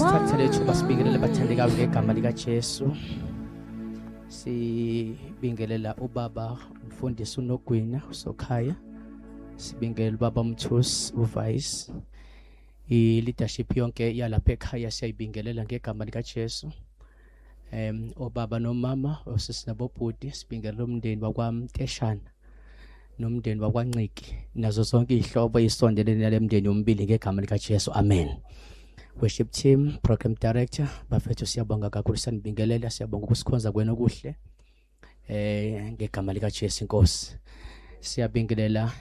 Sithathele ithuba sibingelela abathandekayo ngegama likaJesu. Sibingelela ubaba umfundisi uNogwina uSokhaya. Sibingelela ubaba Mthusi uVice. I-leadership yonke yalapha ekhaya siyayibingelela ngegama likaJesu. Obaba nomama osisi nabobhuti sibingelela umndeni wakwaMteshana nomndeni wakwaNciki nazo zonke izihlobo isondelene nalemndeni yombili ngegama likaJesu. Amen. Worship team, program director, bafethu siyabonga kakhulu sanibingelela, siyabonga ukusikhonza kwenu okuhle. Ngegama likaJesu Inkosi. Siyabingelela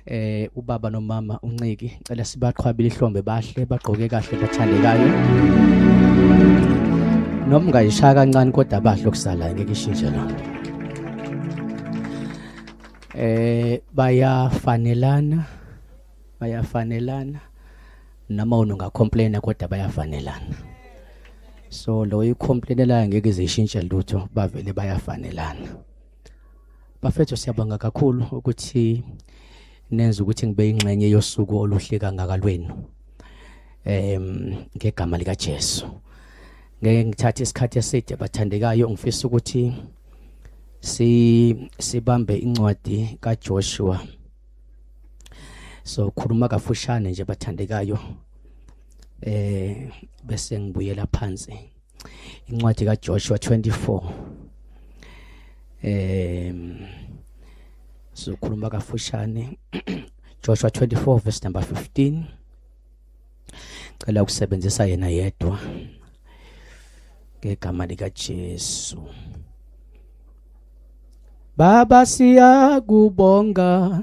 ubaba nomama uNciki. Ngicela sibaqhwabile ihlombe bahle, bagqoke kahle bathandekayo. Noma ungayishaya kancane kodwa bahle okusalayo ngeke ishintshe lo. Bayafanelana. Noma unongacomplaina kodwa bayafanelana. So lo yicomplainela ngeke izishintshe lutho, bavele bayafanelana. Bafethu siyabonga kakhulu ukuthi nenza ukuthi ngibe ingxenye yosuku oluhle kangaka lwenu. Ngegama likaJesu. Ngeke ngithathe isikhathi eside bathandekayo, ngifisa ukuthi sibambe incwadi kaJoshua. So khuluma kafushane nje bathandekayo. Bese ngibuyela phansi. Incwadi kaJoshua 24. So khuluma kafushane. Joshua 24 verse number 15. Cela ukusebenzisa yena yedwa. Ngegama likaJesu. Baba siyakubonga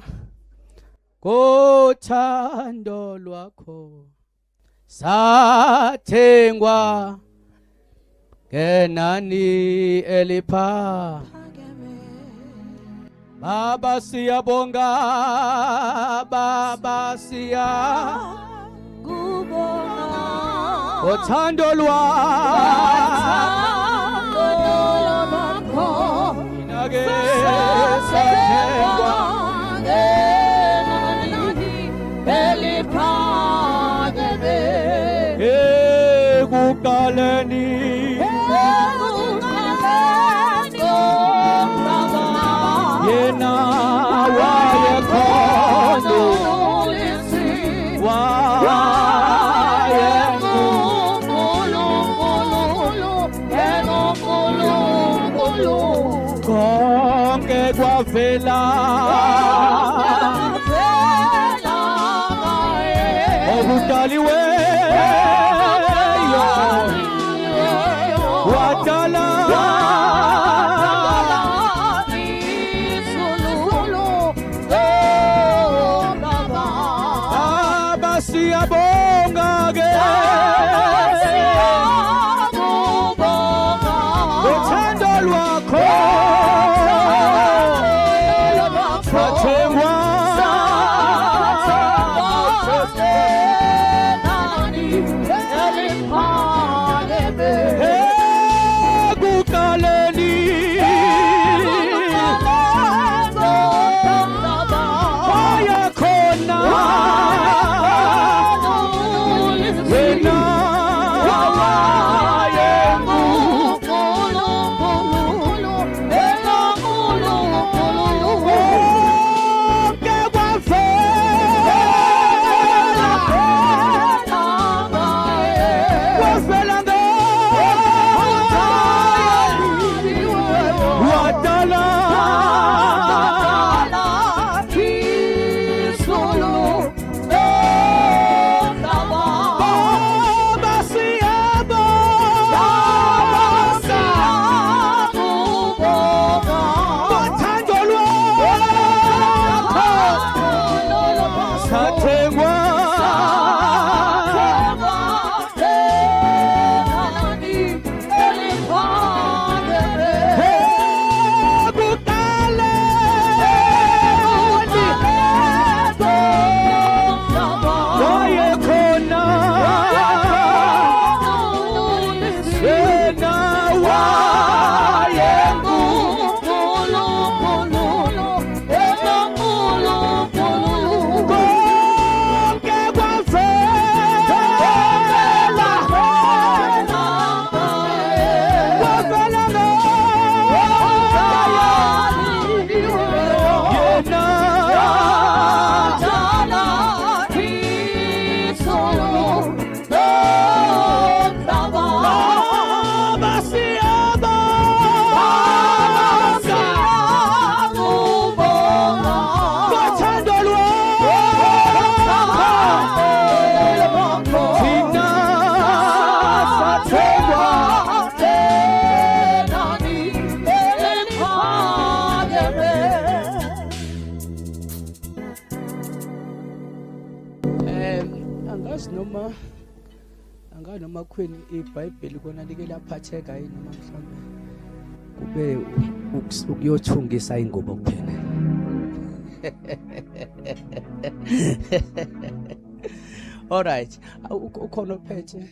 ngothando lwakho, sathengwa ngenani elipha. Baba siyabonga, Baba siyakubonga ngothando lwakho, inake sathengwa ekuqaleni yena wayekhona konke kwavela okudaliwe wadala Baba siyabonga ke uthando lwakho anganoma khweni iBhayibheli kona like laphatheka yini noma mhlawumbe kube ukuyothungisa ingubo kuphela. All right, ukhona ophethe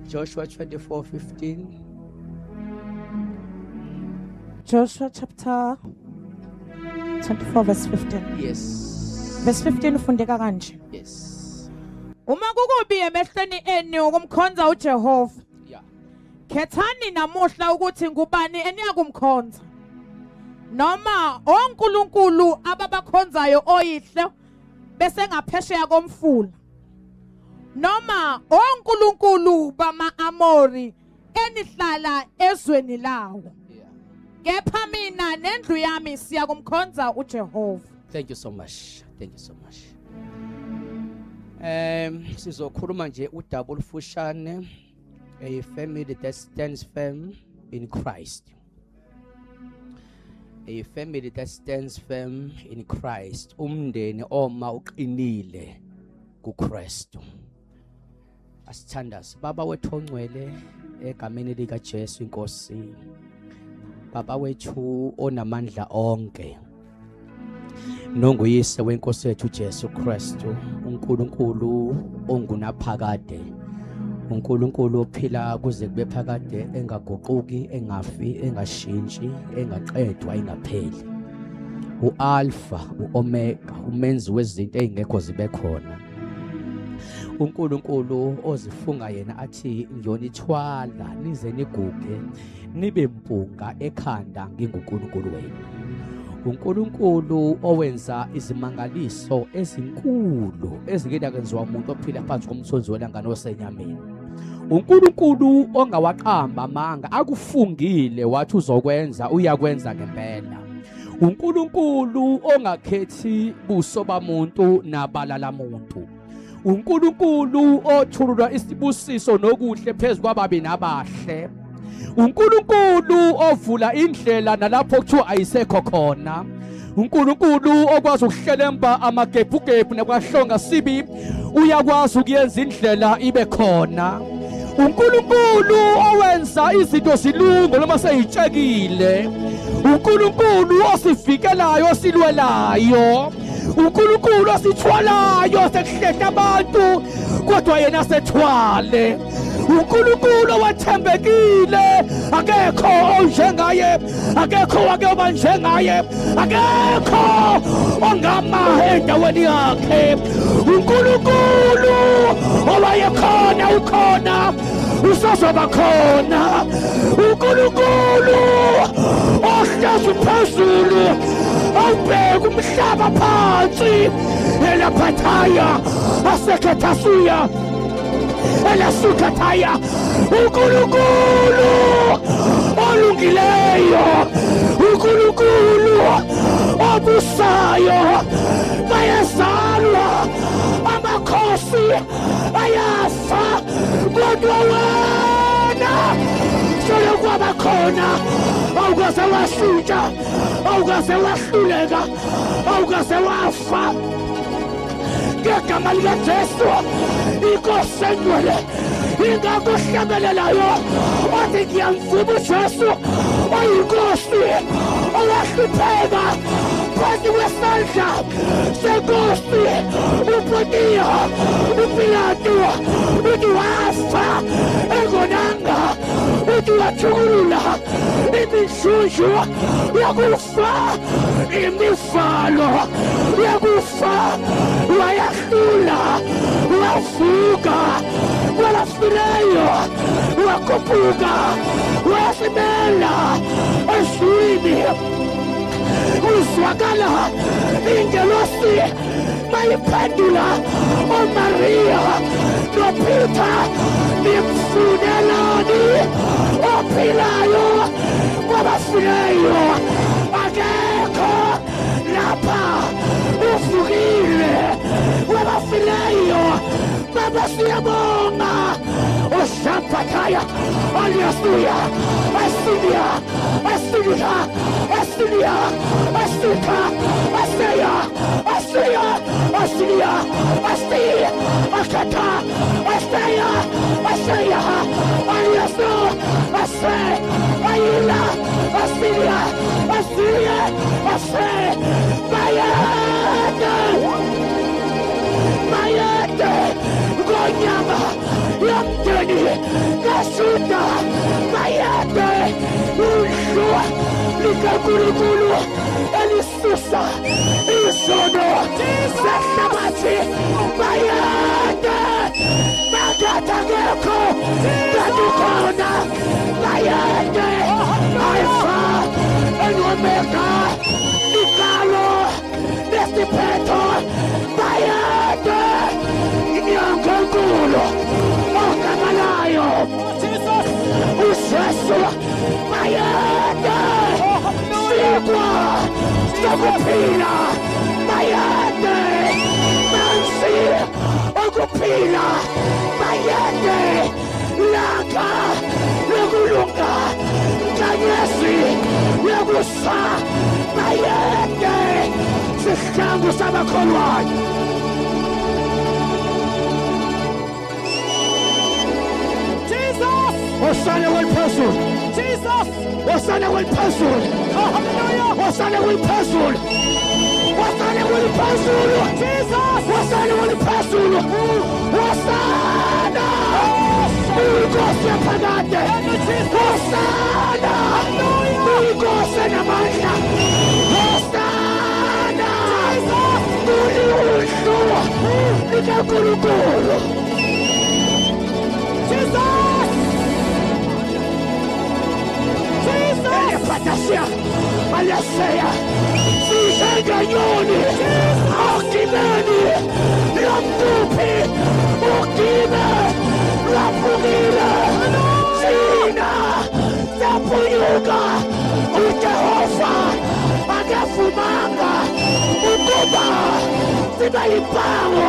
Joshua 24:15. Joshua chapter 24 verse 15. Yes. Verse 15 ufundeka kanje. Yes. Uma kukubi emehlweni enu ukumkhonza uJehova. Yeah. Khethani namuhla ukuthi ngubani eniyakumkhonza. Noma onkulunkulu ababakhonzayo oyihle bese ngaphesheya komfula. Noma onkulunkulu bama-Amori enihlala ezweni lawo. Kepha mina nendlu yami siyakumkhonza uJehova. Thank you so much. Thank you so much. Sizokhuluma nje udaba olufushane, a family that stands firm in Christ. A family that stands firm in Christ. Umndeni oma uqinile kuKristu. Asithandaze baba wethu ongcwele egameni lika Jesu inkosi. Baba wethu onamandla onke. Nonguyise wenkosi yethu Jesu Kristu, uNkulunkulu ongunaphakade. uNkulunkulu ophila kuze kube phakade, engaguquki, engafi, engashintshi, engaqedwa, engapheli. uAlpha, uOmega, umenzi wezinto ezingekho zibe khona. uNkulunkulu ozifunga yena athi ngiyonithwala nize niguge nibe mpunga ekhanda nginguNkulunkulu wenu. uNkulunkulu owenza izimangaliso ezinkulu ezingeke kwenziwa umuntu ophila phansi komthunzi welanga nosenyameni. uNkulunkulu ongawaqamba amanga akufungile wathi uzokwenza uyakwenza ngempela. uNkulunkulu ongakhethi buso bamuntu nabalala muntu. uNkulunkulu othulula isibusiso nokuhle phezulu kwababi nabahle. uNkulunkulu ovula indlela nalapho kuthiwa ayisekho khona. uNkulunkulu okwazi ukuhlelemba amagebhugebhu nakwahlonga sibi, uyakwazi ukuyenza indlela ibe khona. uNkulunkulu owenza izinto zilunge noma seyitshekile. uNkulunkulu osivikelayo osilwelayo. uNkulunkulu osithwalayo sekuhlehla abantu kodwa yena sethwale. uNkulunkulu owathembekile, akekho onjengaye, akekho wake oba njengaye, akekho ongama endaweni yakhe. uNkulunkulu owayekhona ukhona, usazoba khona. uNkulunkulu ohlezi phezulu, awubheka umhlaba phansi, elaphathaya asekhathasuya elasukhathaya. uNkulunkulu olungileyo, uNkulunkulu obusayo. Bayazalwa amakhosi ayafa, kodwa wena solo kwaba khona. Awukaze washintsha, awukaze wahluleka, awukaze wafa. Ngegama likaJesu inkosi engcwele ingakho hlabelelayo wathi ngiyamvuma uJesu oyinkosi owahlupheka phansi kwesandla senkosi uPontiya uPilato. uthi wafa engonanga, uthi wathukulula imishushu yakufa, imifalo yakufa, wayahlula, wavuka, walafileyo, wakhuphuka, wayasimela ezwini. Uzwakala ingelosi mayiphendula uMaria noPeter, nimfunelani ophilayo wabafileyo? Akekho lapha, uvukile wabafileyo. Baba siyabonga, uShampataya, Aliasuya, Asilia, Asilia, Asilia, Asika, Asaya, Asaya, Asilia, Astia, Akata, Asaya, ase ayila asilia asilia ase mayate gonyama yamteni kasuta mayate ushua likagulugulu elisusa isono sesabati mayate magatageko gadukona mayate alfa and omega nikalo nestipeto mayate inyangagulo okamalayo useso mayate sigwa sokupila mayate mansi okupila mayate laka lokulunga kanyesi lokusa mayate sihlangu sabakholwayo Osana والباسول Jesus Osana والباسول Hallelujah Osana والباسول Osana والباسول Jesus Osana والباسول Osana Ulgose pagate Osana Ulgose namanya Osana Uliushu Nikagulugulu Jesus Patasia, Alasea, Sisaganyoni, Okimani, Lampupi, Okime, Lapumila, Sina, Tapuyuga, Ujehova, Agafumanga, Ukuba, Sibalipamo,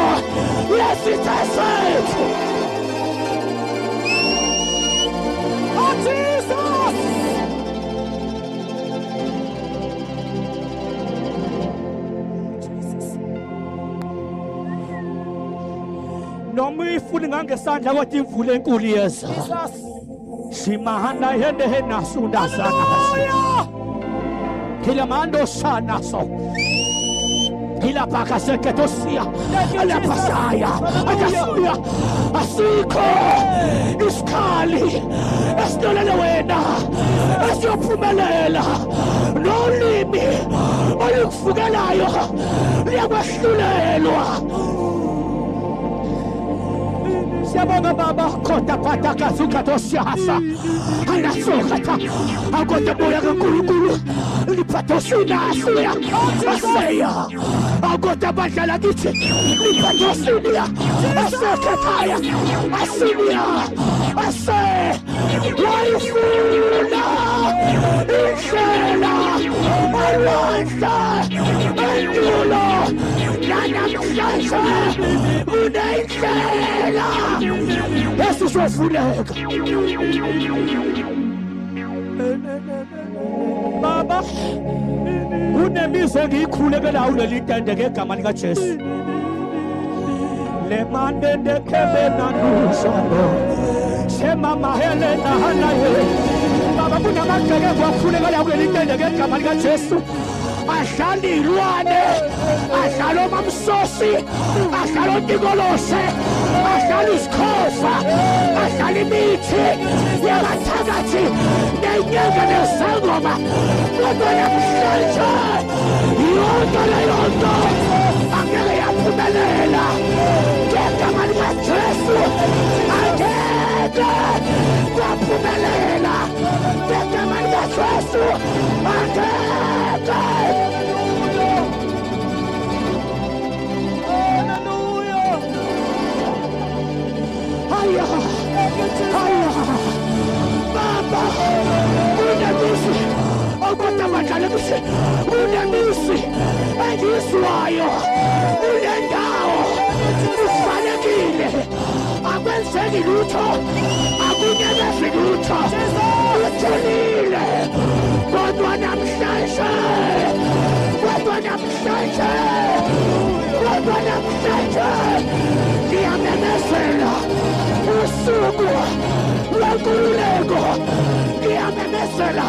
yes it has saved. Oh Jesus! Noma ifuni ngangesandla kodwa imvula enkulu yeza simahanda yende henasunda sana kila mando sana so kila paka seketosia ala pasaya akasuya asiko iskali esdolela wena esiyophumelela nolimi olukufukelayo liyakwahlulelwa Siyabonga baba kota pataka zukatosia hasa anasokata agote moya kankulunkulu lipatosina asuya aseya agote badala gichi lipatosinia asekataya asinia ase waifuna ishela alwanza endulo nanamshansa unaishela Yesu sofuneka Baba unemizo ngikhulekela ulelitende ngegama lika Jesu le mande ndekebe nanusolo semama helena hanaye Baba kunamageke kwakhulekela ulelitende ngegama lika Jesu Ashali ilwane ashalo mamsosi ashalo ntigolose ashali isikhofa ashali imithi yabathakathi nenyanga nesangoma kodwa namhlanje yonke leyo nto angeke yaphumelela ngegama likaJesu angeke yaphumelela ngegama likaJesu angeke Baba, unamisi, ogota makalekusi, unamisi, ediswayo, unendao, ufanekile, akwenzeki lutho, akunyemezi lutho, uthulile, kodwa namhlanje, kodwa namhlanje, kodwa namhlanje, ngiyamemezela usuku lwenkululeko Uyamemezela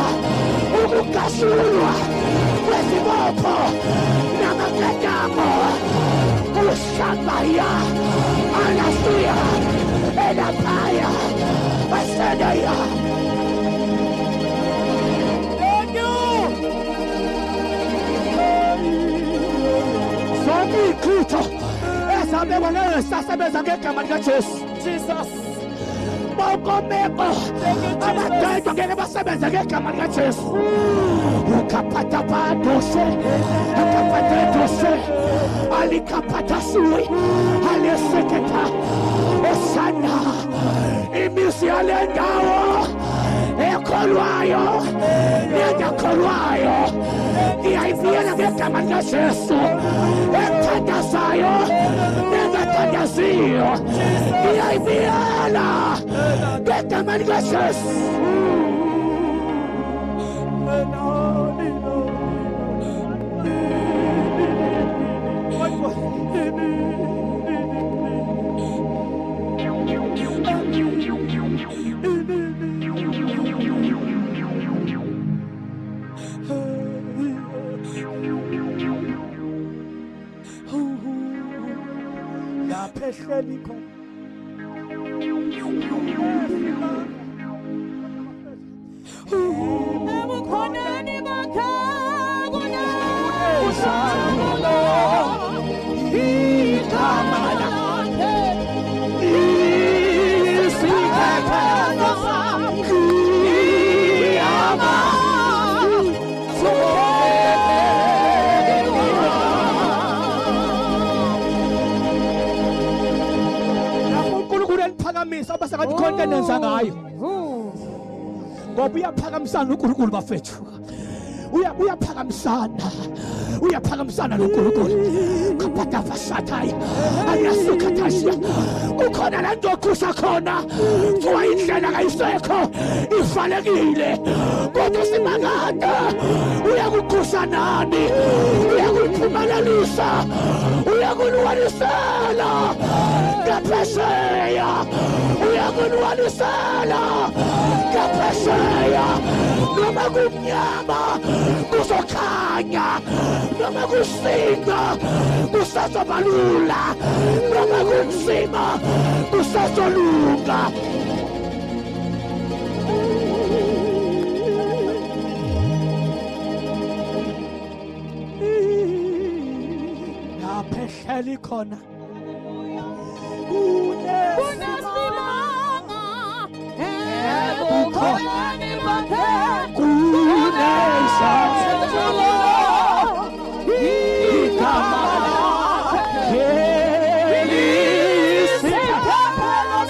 ukugasulwa kwezibopho namaketamo kuShamaya Anasuya Elapaya Asadaya. Zonke ikhutho ezabekwa nezisasebenza ngegama likaJesu. Jesus. Bawukomeko abadedwa ngeke basebenze ngegama likaJesu. Ukapata padose, ukapata dose, alikapata sui, aliseketa, osana, imisi alendawo, ekolwayo, nengakolwayo, iyaiviyela ngegama likaJesu, ekhandasayo, nengathandaziyo, iyaiviyela ngegama likaJesu. Ngoba uyaphakamisana uNkulunkulu bafethu. Uyaphakamisana noNkulunkulu. Kapata fasataya. Ayasukatashia. Ukhona la nto okhusa khona. Kuba indlela kayisekho ifanelekile. Kodwa simangada. Uyakukhusa nani? Uyakuphumelelisa. Uyakunwanisela. Ngaphesheya. Uyakunwanisela. Ngaphesheya. Noma kumnyama kuzokhanya, noma kusinga kusazobalula, noma kunzima kusazolunga. Lapha ehleli khona kunesimanga ebukhoneni bakhe kunesha igama lakhe lisikhaphela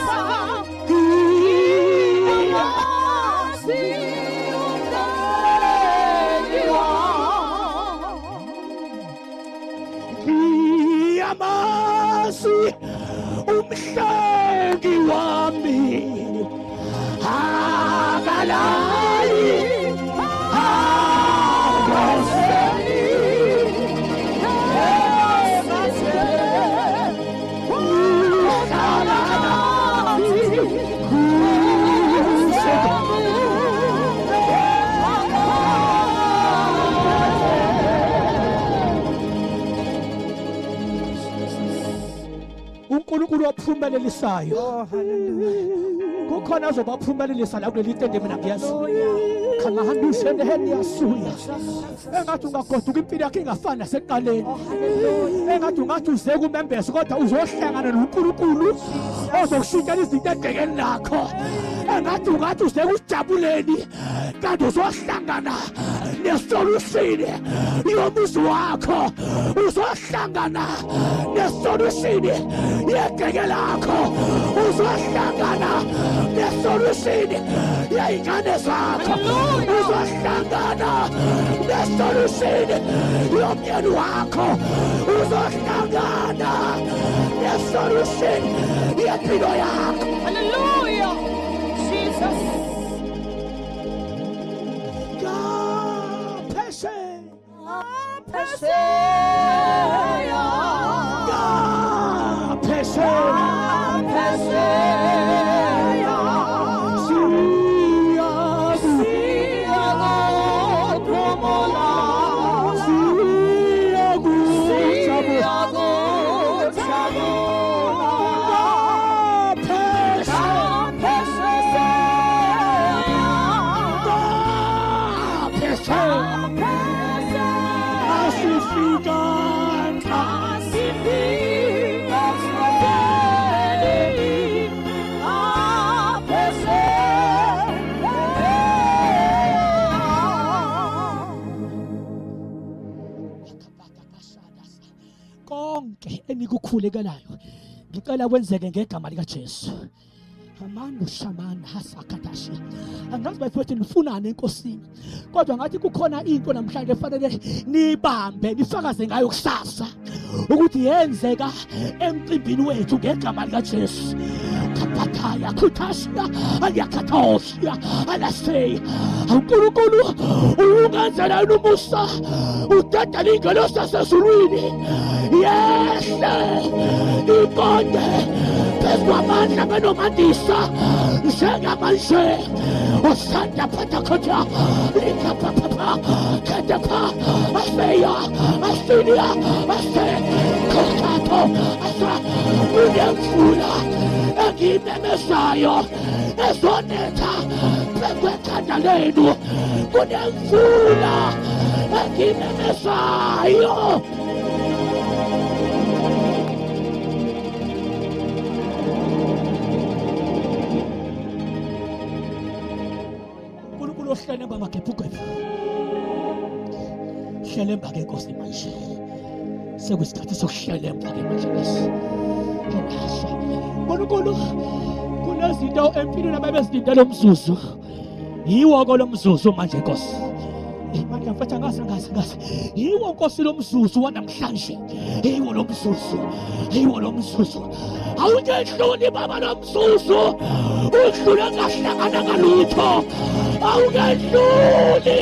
ngiyamazi umhleki wami akalali uNkulunkulu ophumelelisayo. Oh hallelujah. Kukhona ozobaphumelelisa la kuleli tende mina ngiyazi. Khanga handushe neheni yasuya. Engathi ungagoduka impilo yakhe ingafani naseqaleni. Engathi uze kumembese kodwa uzohlangana noNkulunkulu ozokushintshela izinto edekeni lakho. Engathi uze kujabuleni kanti uzohlangana nesolution yomuzi wakho. Uzohlangana nesolution yedeke lakho. Uzohlangana nesolution yey'ngane zakho. Uzohlangana nesolution yomyeni wakho. Uzohlangana nesolution yempilo yakho. Hallelujah. Jesus. konke enikukhulekelayo ngicela kwenzeke ngegama lika Jesu. Amando shamana hasakatashi. Angazi bafethu nifunani enkosini. Kodwa ngathi kukhona into namhlanje efanele nibambe nifakaze ngayo kusasa ukuthi yenzeka emcimbini wethu ngegama lika Jesu. Kapataya kutashia aliyakatoshia alasei. uNkulunkulu ungenzela umusa uthatha ingalo sasezulwini. Yehle ikonde amandla benomandisa njengamanje osanda phathakhatha likapapapa kedepa aseya asilia ase kotato asa unemfula engimemezayo ezonetha phekwekanda lenu kunemfula engimemezayo. Hlele bamagebhugebhu hlelemba ke Nkosi manje sekuyisikhathi sokuhlelemba ke manje bese Nkulunkulu kunezinto empilweni ababezilindele umzuzu yiwo kolomzuzu manje Nkosi manje mfethu ngazi yiwo Nkosi lomzuzu wanamhlanje yiwo lomzuzu awungehluli baba lomzuzu udlula ngahlangana ngalutho awungehluli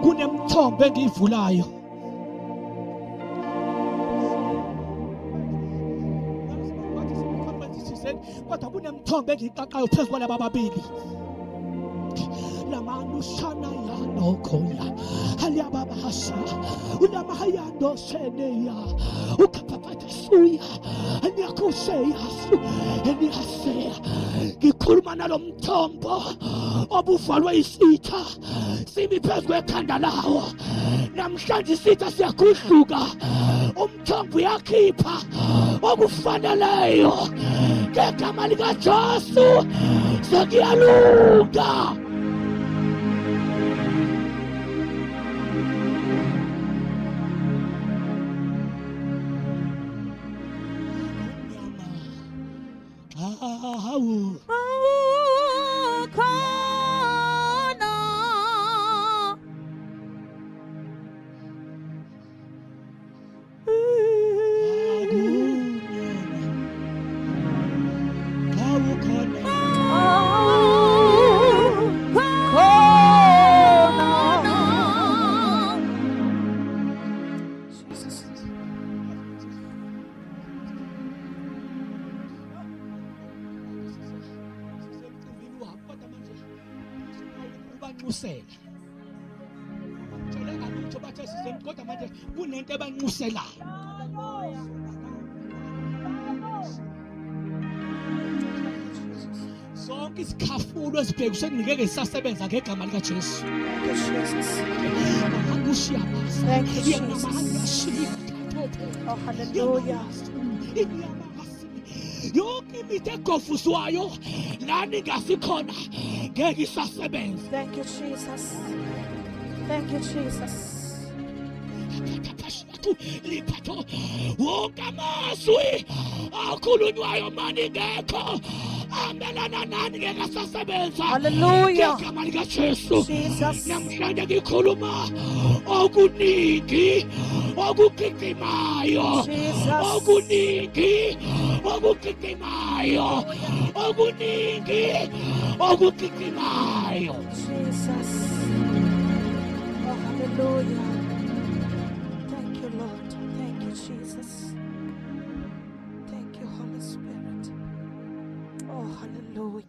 kunemthombo engiyivulayo kodwa kunemthombo engiyiqaqayo phezu kwalaba ababili lamanushana yanokhoya aliyababasha ulamahayando seneya ukapapata suya aniyakuseya eniyaseya ngikhuluma nalo mthombo obuvalwe isitha simi phezu kwekhanda lawo namhlanje isitha siyakudluka umthombo uyakhipha okufaneleyo ngegama lika Jesu sekuyalunga. Kodwa manje kunento ebanxuselayo sonke isikhafulo esibhekiswe ngeke sisasebenza ngegama lika Jesu. Oh hallelujah. Yonke imithi egofuswayo lani ngasikhona ngeke isasebenza. Thank you Jesus. Thank you Jesus. Liphato wonke amazwi akhulunywayo mani ngekho amelana nani ngekasasebenza Hallelujah. ngegama likaJesu. Jesus. Namhlanje ngikhuluma okuningi okugigimayo, Jesus. okuningi okugigimayo, okuningi okugigimayo. Jesus. Oh, hallelujah. Thank you, Lord. Thank you, Jesus. Thank you, Holy Spirit. Oh, hallelujah.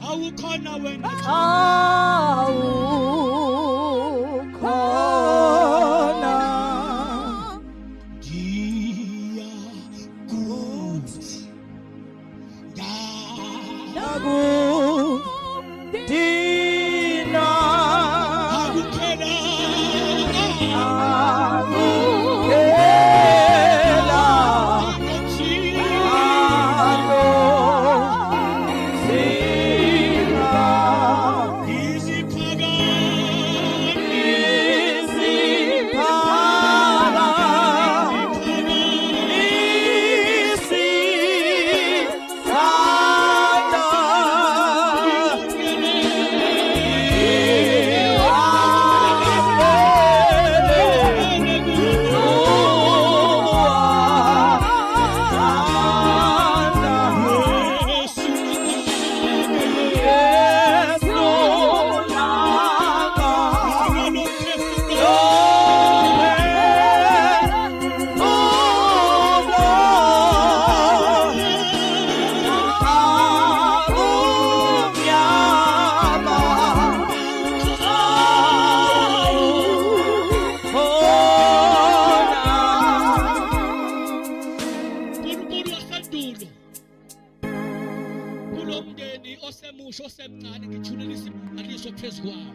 Awukhona wena osemusha osemncane ngithulelisa imaliso phezu kwawo.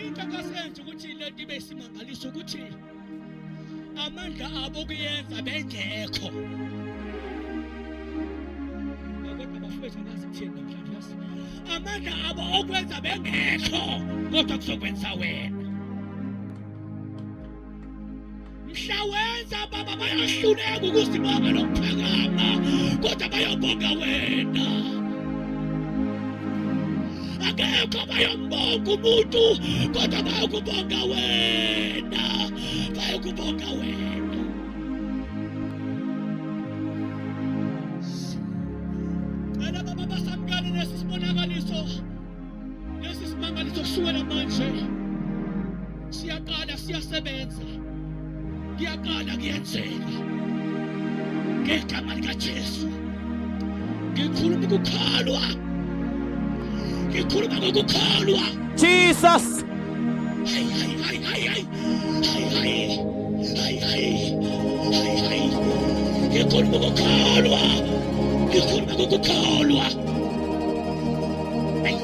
Into akasenze ukuthi lento ibe isimangaliso ukuthi amandla abo kuyenza bengekho. Kodwa bafethu ngazi kuthini namhlanje. Amandla abo okwenza bengekho kodwa kuzokwenza wena. Mhlawenza baba bayahluleka ukuzibonga nokuphakama kodwa bayobonga wena. Akekho bayombonga umuntu kodwa bayokubonga wena. Bayokubonga wena. Wena baba basamkani nesibonakaliso. Lesisimangaliso kusukela manje. Siyaqala siyasebenza. Ngiyaqala kuyenzeka ngegama likaJesu. Ngikhuluma ukukhalwa, ngikhuluma ngokukhalwa. Jesus. Hayi hayi hayi hayi hayi hayi hayi hayi hayi hayi. Ngikhuluma ngokukhalwa, ngikhuluma ngokukhalwa. Hayi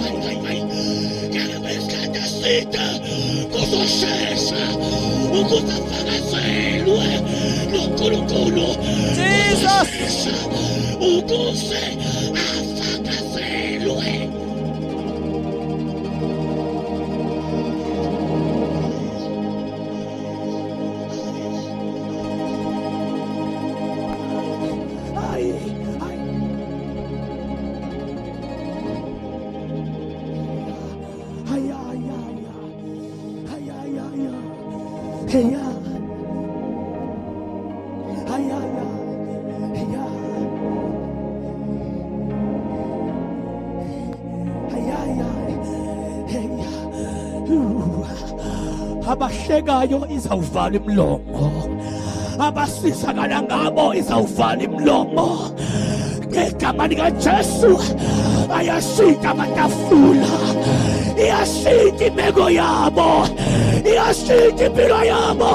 hayi hayi hayi. Ngiyabesikhathi eside kuzoshesha ukuze afakazelwe noNkulunkulu. Jesus. Ukuze afakazelwe. Abahlekayo izawuvala imlomo, abasizakala ngabo izawuvala imlomo. Ngegama likaJesu ayashintsha amatafula, iyashintsha imeko yabo, iyashintsha impilo yabo.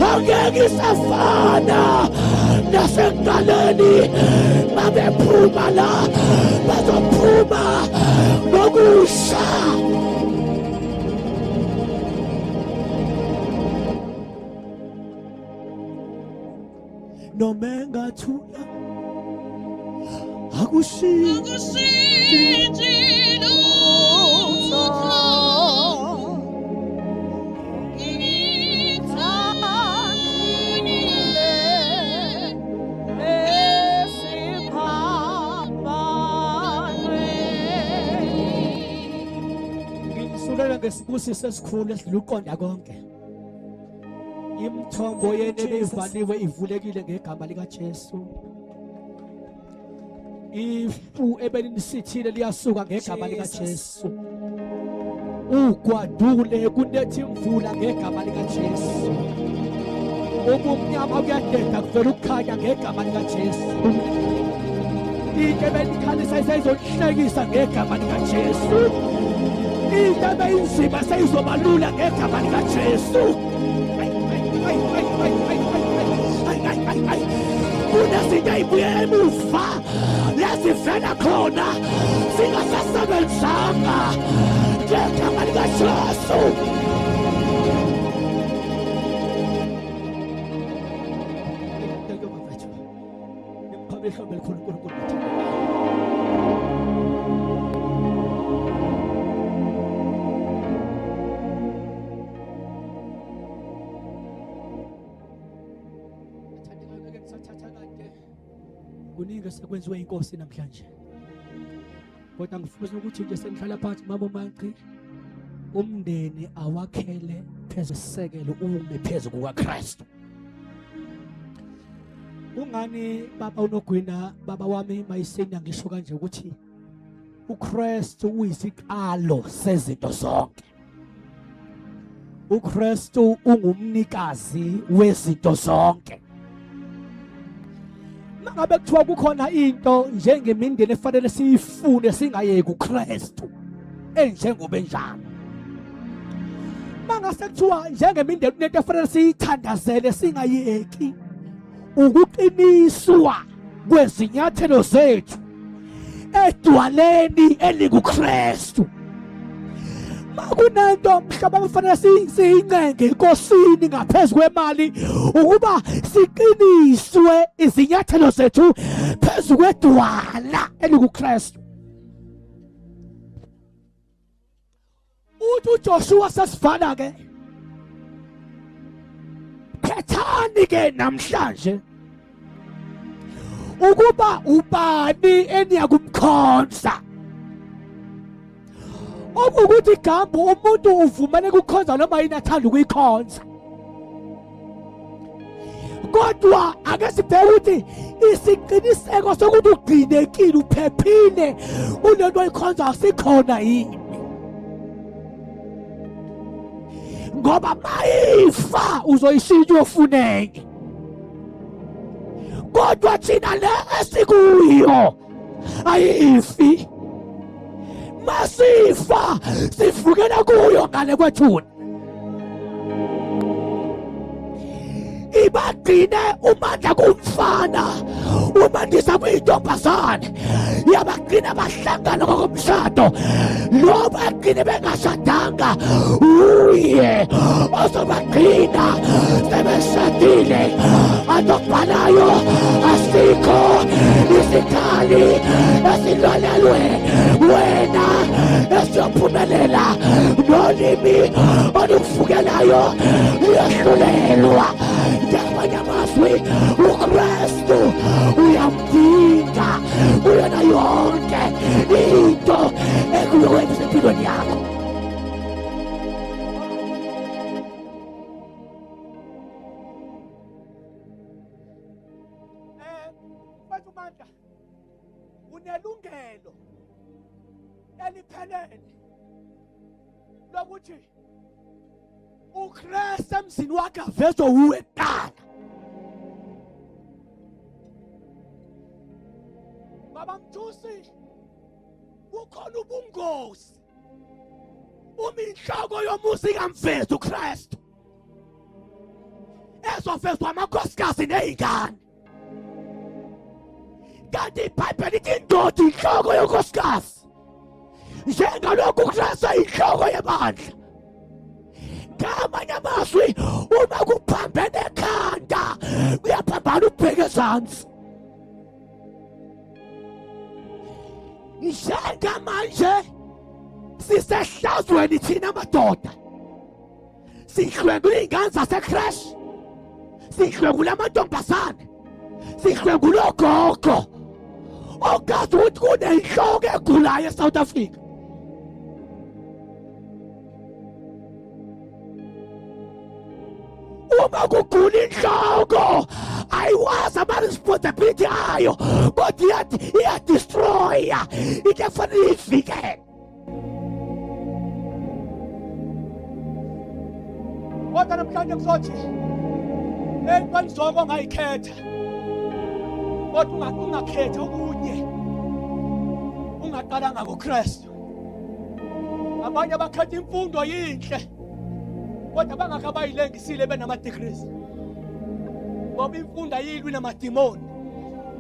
Angeke isafana nasekuqaleni. Babephuma la bazophuma ngokusha. noma engathula akushintshi lutho ngisulela ngesibusiso esikhulu esidlula uqonda konke. Imthombo yenu ebeyivaliwe ivulekile ngegama likaJesu. Ifu ebenisithile liyasuka ngegama likaJesu. Ugwadule kunethi imvula ngegama likaJesu. Ubumnyama kuyadeda kuvela ukukhanya ngegama likaJesu. Into ebenikhalisa seyizohlekisa ngegama likaJesu. Into ebeyinzima seyizobalula ngegama likaJesu. Kunezinto ey'buye emuva yazivela khona zingasasebenzanga ngegama likaJesu. Nimphakame ihlombe elikhulu uNkulunkulu bathi kuningi sekwenziwe inkosi namhlanje, kodwa ngifuna ukuthi nje senihlala phansi mama uManqi, umndeni awakhele phezu isekelo ume phezu kukaKristu. Ungani baba uNogwina, baba wami mayisenya ngisho kanje ukuthi uKristu uyisiqalo sezinto zonke. uKristu ungumnikazi wezinto zonke. Mangabe kuthiwa kukhona into njengemindeni efanele siyifune singayeki uKristu enjengoba enjalo. Mangase kuthiwa njengemindeni into efanele siyithandazele singayeki ukuqiniswa kwezinyathelo zethu edwaleni elikuKristu. Makunento mhlaba kufanele siyincenge inkosini ngaphezulu kwemali ukuba siqiniswe izinyathelo zethu phezulu kwedwala elikuKristu. uJoshua sesivala ke phethani ke namhlanje ukuba ubani eniyakumkhonza. Okukuthi igama umuntu uvumane ukukhonza noma yini athanda ukuyikhonza. Kodwa ake sibheke ukuthi isiqiniseko sokuthi ugcinekile uphephile ulento oyikhonza sikhona yini. Ngoba mayifa uzoyishintsha uyofuneke. Kodwa thina le esikuyo ayifi. Masifa sifukela kuyo ngale kwethuna. Ibagcine umandla kumfana umandisa kuyintombazane yabagcina bahlangana ngokomshado lo bagcine bengashadanga uye ozobagcina sebeshadile. Adokubhalayo asikho isikhali esilolelwe wena esiyophumelela nolimi olukufukelayo uyahlulelwa. Ngamanye amazwi uKristu uyamdinga uyona yonke into ekuyokwenza empilweni yakho. Mfowethu Mandla, unelungelo eliphelele lokuthi uKristu emzini wakhe avezwe uwe kuqala. Baba Mthusi, kukhona ubungozi uma inhloko yomuzi kamvezi uKristu ezovezwa amakhosikazi nezingane. Kanti iBhayibheli lithi indoda inhloko yonkosikazi njengalokhu uKristu inhloko yebandla. ngamanye amazwi uma kuphambene ekhanda kuyaphambana ubheke ezansi. Njengamanje sisehlazweni thina madoda, sihlwengula iy'ngane zaseCrash, sihlwengula amantombazane, sihlwengula ogogo okazi ukuthi kunenhloko egulayo eSouth Africa. Uma kugula inhloko ayiwazi ama-responsibility ayo, kodwa iyadestroya into efanele iyivikele. Kodwa namhlanje kuzothi entweni zonke ongayikhetha, kodwa ungakhetha okunye ungaqalanga ngoKristu. Abanye abakhetha imfundo yinhle kodwa bangakho abayilengisile benama-degrees, ngoba imfundo ayilwi namadimoni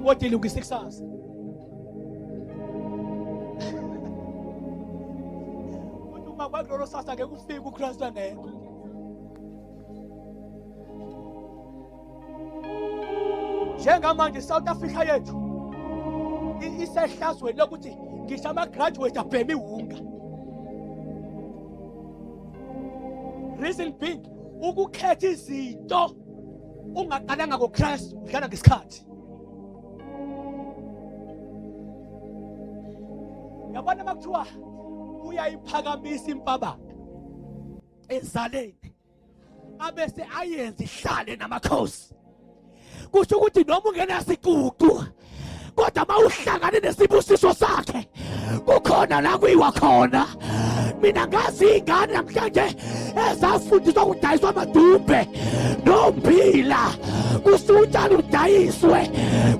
kodwa ilungisa ikusasa. Ukuthi uma kwakulolo sasa ngeke ufike uKristu angekho. Njengamanje South Africa yethu isehlazweni lokuthi ngisho ama-graduate abhema iwunga. Reason being ukukhetha izinto ungaqalanga ngoKristu udlala ngesikhathi. Yabona makuthiwa uyayiphakamisa impabanga ezaleni abese ayenze ihlale namakhosi, kusho ukuthi noma ungenasigugu kodwa mawuhlangane nesibusiso sakhe kukhona la kuyiwa khona. Mina ngazi iy'ngane namhlanje ezafundiswa ukudayiswa amadumbe nommbila, kusutshana udayiswe,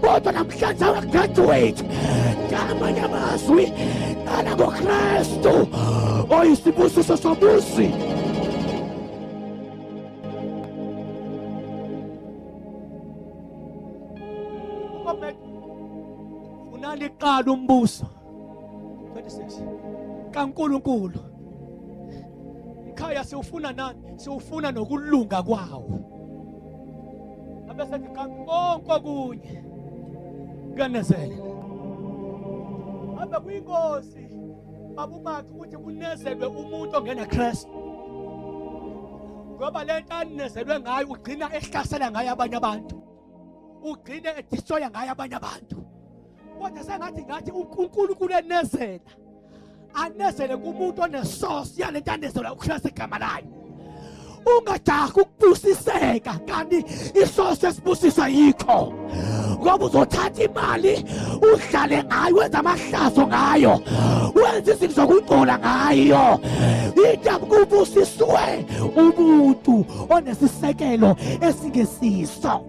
kodwa namhlanje abagraduate. Ngamanye amazwi qala ngoKristu oyisibusiso somuzi. Unaliqala umbuso 26 kaNkulunkulu. Ikhaya siwufuna nani? Siwufuna nokulunga kwawo. Abesethi konke okunye kuyanezela. Abe kuyingozi babumakhe ukuthi kunezelwe umuntu ongena Kristu, ngoba le nto anezelwe ngayo ugcina ehlasela ngayo abanye abantu, ugcine edistroya ngayo abanye abantu. Kodwa sengathi uNkulunkulu enezela, anezele kumuntu onesource yale nto anezelwa uKristu igama layo. Ungajahi ukubusiseka kanti isource esibusisa yikho, ngoba uzothatha imali udlale ngayo, wenza amahlazo ngayo, wenza izinto zokungcola ngayo. Into kubusiswe umuntu onesisekelo esingesiso.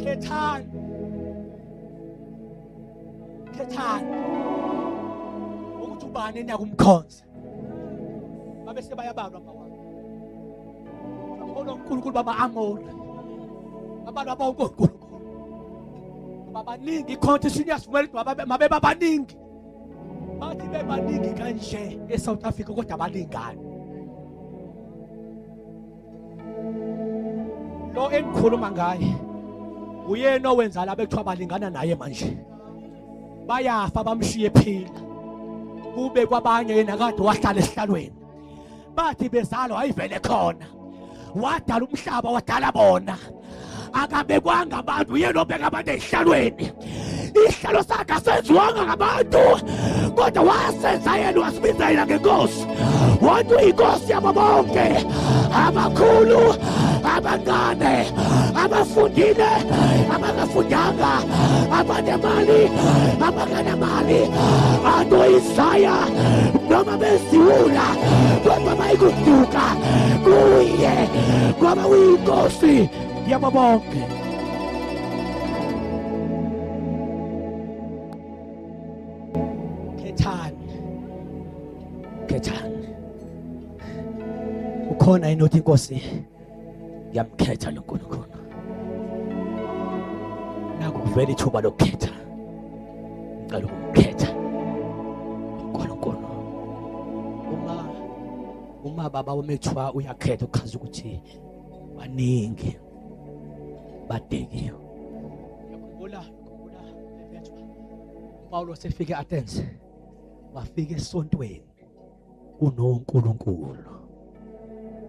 Khethani ukuthi ubani enyakumkhonza. Babe sebayabalwa mawabo. Bakholwa uNkulunkulu baba-Amori, babalwa boNkulunkulu. Babaningi continuous world mabe babaningi. Bathi bebaningi kanje eSouth Africa kodwa abalingani. Lo engikhuluma ngaye uyena owenza laba ekuthiwa balingana naye manje. Bayafa bamshiye phila, kube kwabanye yena kade wahlala esihlalweni. Bathi bezalwa ayivele khona, wadala umhlaba wadala bona, akabekwanga abantu, uyena obeka abantu ezihlalweni. Isihlalo sakhe asenziwanga ngabantu kodwa wasenza yena, wasibiza yena ngenkosi. Wathi uyinkosi yabo bonke, abakhulu abancane, abafundile abangafundanga, abanemali abanganamali, anoyisaya noma beziwula, kodwa bayikuduka kuye ngoba uyinkosi yabo bonke. Khethani. Ukhona inothi inkosi yamkhetha lo Nkulunkulu. Naku vele ithuba lokukhetha. Ngicela ukumkhetha uma baba wamethwa uyakhetha ukuchaza ukuthi baningi badekiwe. Yakhumbula lethwa uPaulos efike eAthens, wafika esontweni unonkulunkulu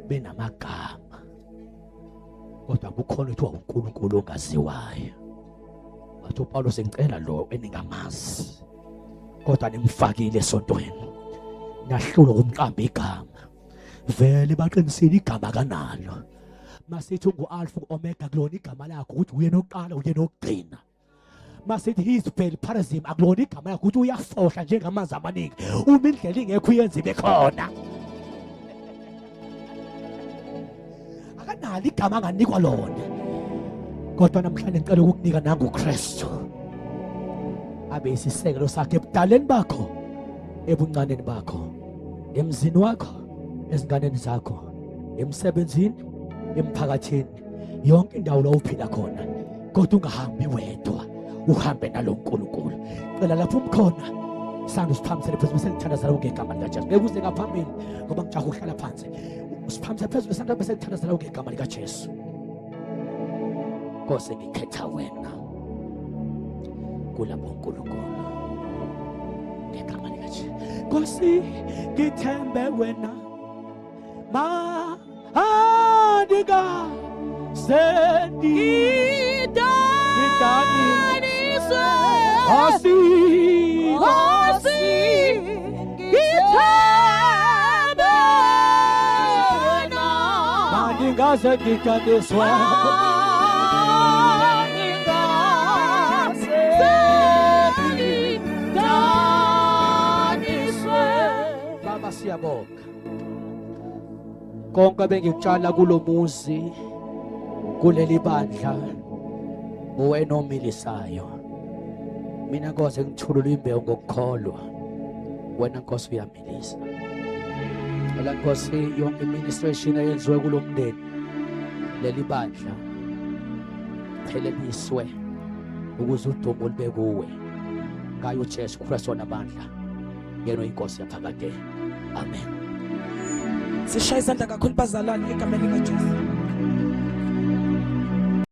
benamagama, kodwa kukhona ukuthi uNkulunkulu ongaziwayo. Wathi uPaulos ngicela lo eningamazi kodwa nimfakile esontweni, nahlula ukumqamba igama. Vele baqinisile igama kanalo. Masithi ungu-Alpha u-Omega kulona igama lakho ukuthi uye nokuqala uye nokugcina. Masithi his veil parazim akulona igama lakho ukuthi uyafohla njengamanzi amaningi. Uma indlela ingekho uyenza ibe khona. Akanalo igama anganikwa lona. Kodwa namhlanje ngicela ukukunika nangoKristu. Abe isisekelo sakhe ebudaleni bakho, ebuncaneni bakho, emzini wakho, ezinganeni zakho, emsebenzini, emphakathini, yonke indawo la uphila khona. Kodwa ungahambi wedwa, uhambe naloNkulunkulu. Cela lapho umkhona, sanda usiphamisele phezulu bese ngithandazela ngegama likaJesu. Bekuze ngaphambili ngoba ngijaha ukuhlala phansi. Usiphamisele phezulu sanda bese ngithandazela ngegama likaJesu. Nkosi ngikhetha wena kulabo uNkulunkulu ngegama likaJesu. Nkosi ngithembe wena Mahadika sendi Idanise Nkosi ngithembe wena Mahadika sendidaniswe Baba siyabonga konke bengikutshala kulomuzi kuleli bandla uwena omilisayo. Mina Nkosi ngithulula imbewu ngokukholwa, wena Nkosi uyamilisa. Ngicela Nkosi yonke administration eyenziwe kulomndeni leli bandla pheleliswe ukuze udumo lube kuwe ngayo uJesu Kristu onamandla, yena uyinkosi yaphakade. Amen. Sishaya izandla kakhulu bazalwane egameni likaJesu.